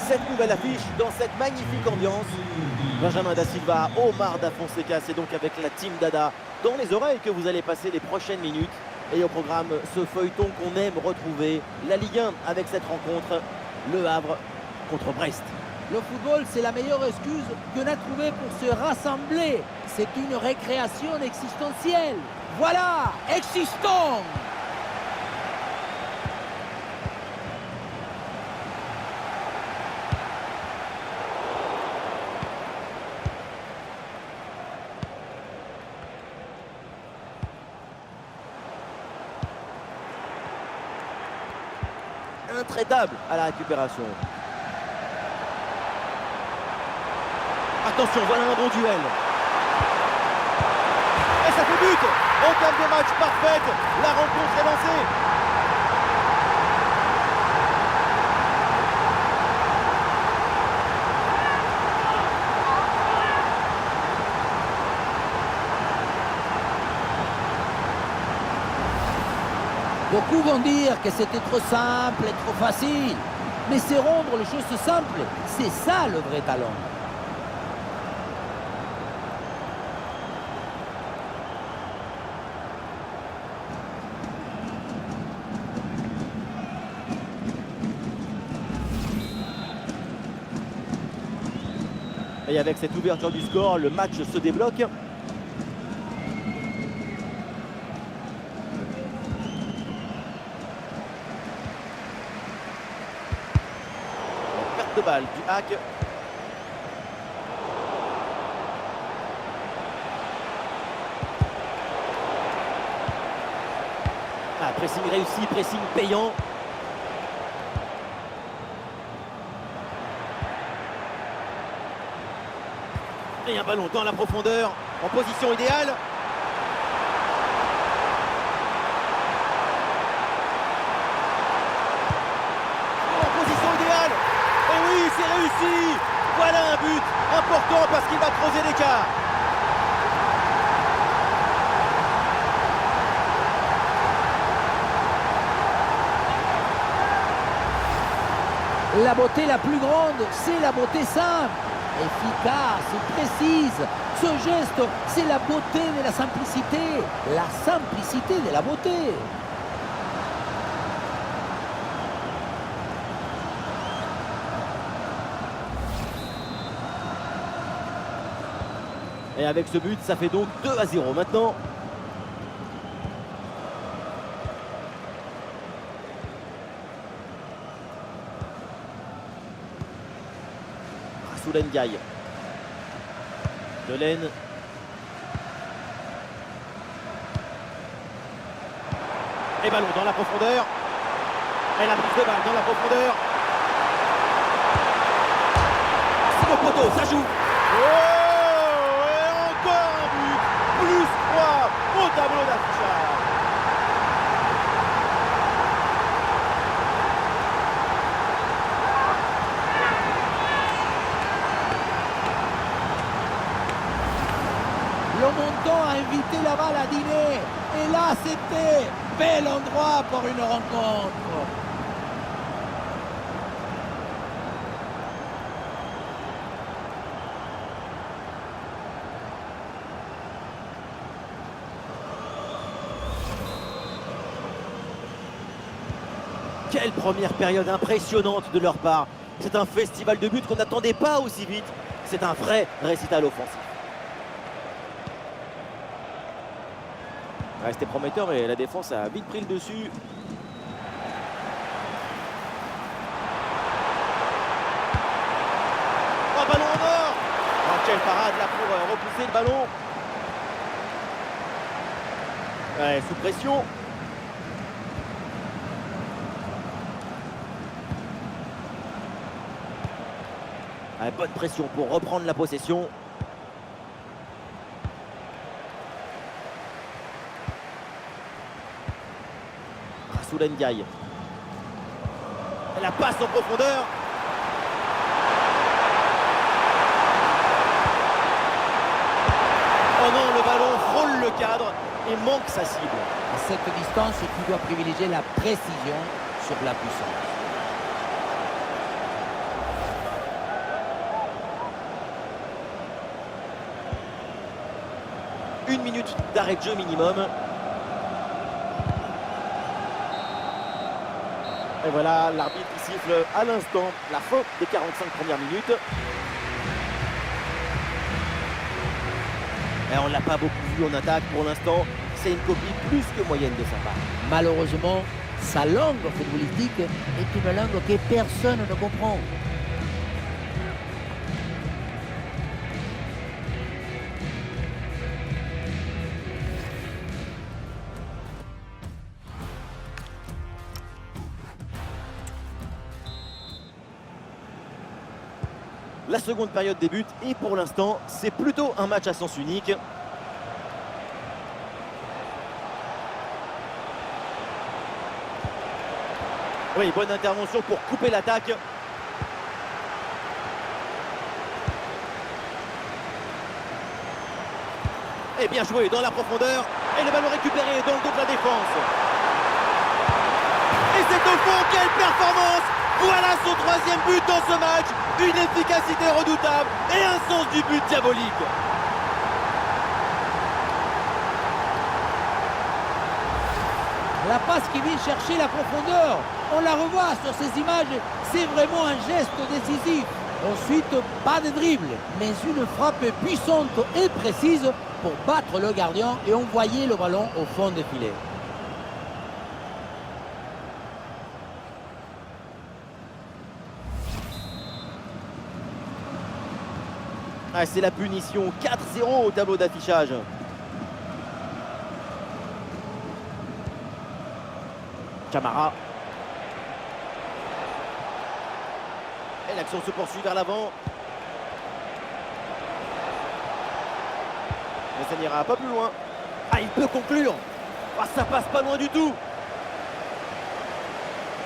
cette nouvelle affiche dans cette magnifique ambiance. Benjamin Da Silva, Omar Da Fonseca, c'est donc avec la team Dada dans les oreilles que vous allez passer les prochaines minutes. Et au programme, ce feuilleton qu'on aime retrouver, la Ligue 1 avec cette rencontre, Le Havre contre Brest. Le football, c'est la meilleure excuse qu'on a trouvée pour se rassembler. C'est une récréation existentielle. Voilà, existons! Intraitable à la récupération. Attention, voilà un bon duel. Et ça fait but. Entame de match parfaite. La rencontre est lancée. Beaucoup vont dire que c'était trop simple et trop facile. Mais c'est rendre les choses simples. C'est ça le vrai talent. Et avec cette ouverture du score, le match se débloque. Perte de balle du hack. Ah, pressing réussi, pressing payant. Et un ballon dans la profondeur, en position idéale. En position idéale. Et oui, c'est réussi. Voilà un but important parce qu'il va creuser l'écart. La beauté la plus grande, c'est la beauté simple. Efficace, précise. Ce geste, c'est la beauté de la simplicité. La simplicité de la beauté. Et avec ce but, ça fait donc 2-0 maintenant. Rasoul Ndiaye. Delaine. Et ballon dans la profondeur. Et la prise de balle dans la profondeur. C'est au poteau, ça joue. Oh, et encore un but. Plus 3 au tableau d'affichage. Le montant a invité la balle à dîner. Et là, c'était bel endroit pour une rencontre. Quelle première période impressionnante de leur part. C'est un festival de buts qu'on n'attendait pas aussi vite. C'est un vrai récital offensif. C'était prometteur et la défense a vite pris le dessus. Oh, ballon en or. Oh, quelle parade là pour repousser le ballon. Ouais, sous pression. Ouais, bonne pression pour reprendre la possession. Rasoul Ndiaye. La passe en profondeur. Oh non, le ballon frôle le cadre et manque sa cible. À cette distance, tu dois privilégier la précision sur la puissance. 1 minute d'arrêt de jeu minimum. Et voilà l'arbitre qui siffle à l'instant la fin des 45 premières minutes. Et on ne l'a pas beaucoup vu en attaque pour l'instant. C'est une copie plus que moyenne de sa part. Malheureusement, sa langue footballistique est une langue que personne ne comprend. La seconde période débute et pour l'instant, c'est plutôt un match à sens unique. Oui, bonne intervention pour couper l'attaque. Et bien joué dans la profondeur. Et le ballon récupéré dans le dos de la défense. Et c'est au fond, quelle performance! Voilà son 3e but dans ce match. Une efficacité redoutable et un sens du but diabolique. La passe qui vient chercher la profondeur, on la revoit sur ces images, c'est vraiment un geste décisif. Ensuite, pas de dribble, mais une frappe puissante et précise pour battre le gardien et envoyer le ballon au fond des filets. Ah, c'est la punition, 4-0 au tableau d'affichage. Camara. Et l'action se poursuit vers l'avant. Mais ça n'ira pas plus loin. Ah, il peut conclure. Ah, ça passe pas loin du tout.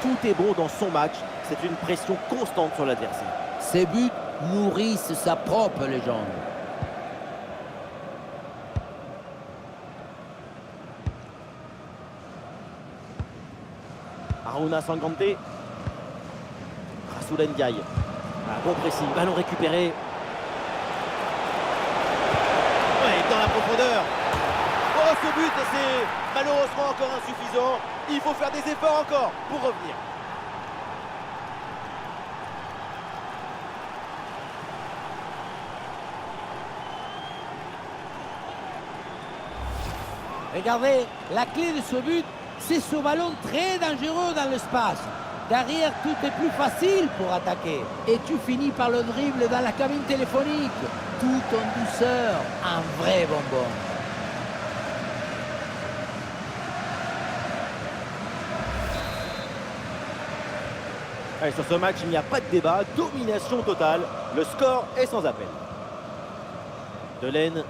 Tout est bon dans son match. C'est une pression constante sur l'adversaire. Ces buts nourrissent sa propre légende. Aruna Sangante. Rassoul Ndiaye. Ah, bon pressing, ballon récupéré. Ouais, dans la profondeur. Oh, ce but, c'est malheureusement encore insuffisant. Il faut faire des efforts encore pour revenir. Regardez, la clé de ce but, c'est ce ballon très dangereux dans l'espace. Derrière, tout est plus facile pour attaquer. Et tu finis par le dribble dans la cabine téléphonique. Tout en douceur, un vrai bonbon. Allez, sur ce match, il n'y a pas de débat. Domination totale. Le score est sans appel. Delaine.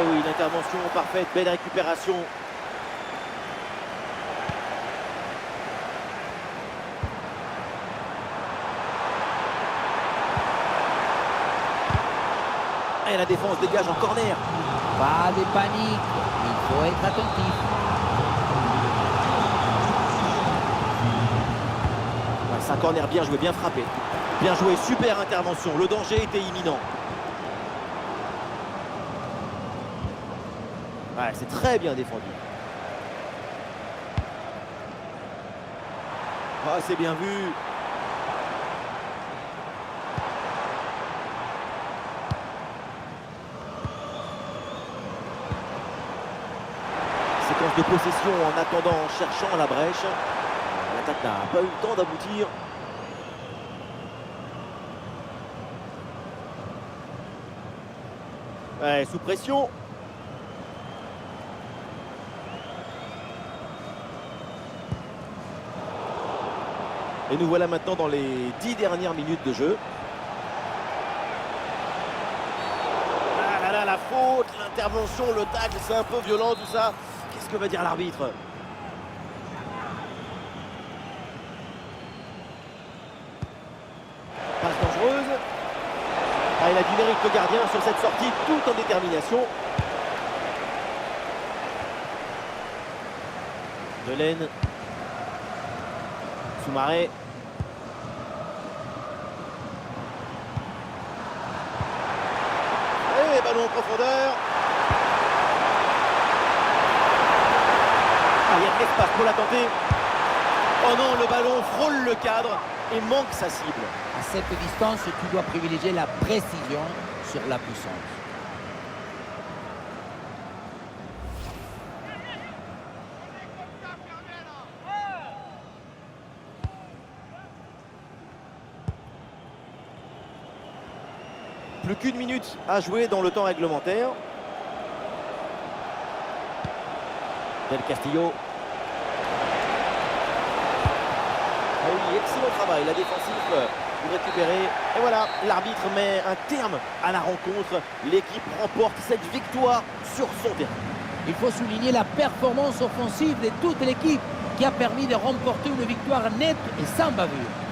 Et oui, une intervention parfaite, belle récupération. Et la défense dégage en corner. Pas de panique, il faut être attentif. Ouais, c'est un corner bien joué, bien frappé. Bien joué, super intervention. Le danger était imminent. Ouais, c'est très bien défendu. Ah, c'est bien vu. Séquence de possession en attendant, en cherchant la brèche. L'attaque n'a pas eu le temps d'aboutir. Ouais, sous pression. Et nous voilà maintenant dans les 10 dernières minutes de jeu. Ah là là, la faute, l'intervention, le tacle, c'est un peu violent tout ça. Qu'est-ce que va dire l'arbitre? Passe dangereuse. Ah, il a du mérite le gardien sur cette sortie, tout en détermination. Delaine. Soumaré. ballon en profondeur. Ah, il y a de l'espace pour la tenter. Oh non, le ballon frôle le cadre et manque sa cible. À cette distance, tu dois privilégier la précision sur la puissance. Plus qu'une minute à jouer dans le temps réglementaire. Del Castillo. Ah oui, excellent travail, la défensive pour récupérer. Et voilà, l'arbitre met un terme à la rencontre. L'équipe remporte cette victoire sur son terrain. Il faut souligner la performance offensive de toute l'équipe qui a permis de remporter une victoire nette et sans bavure.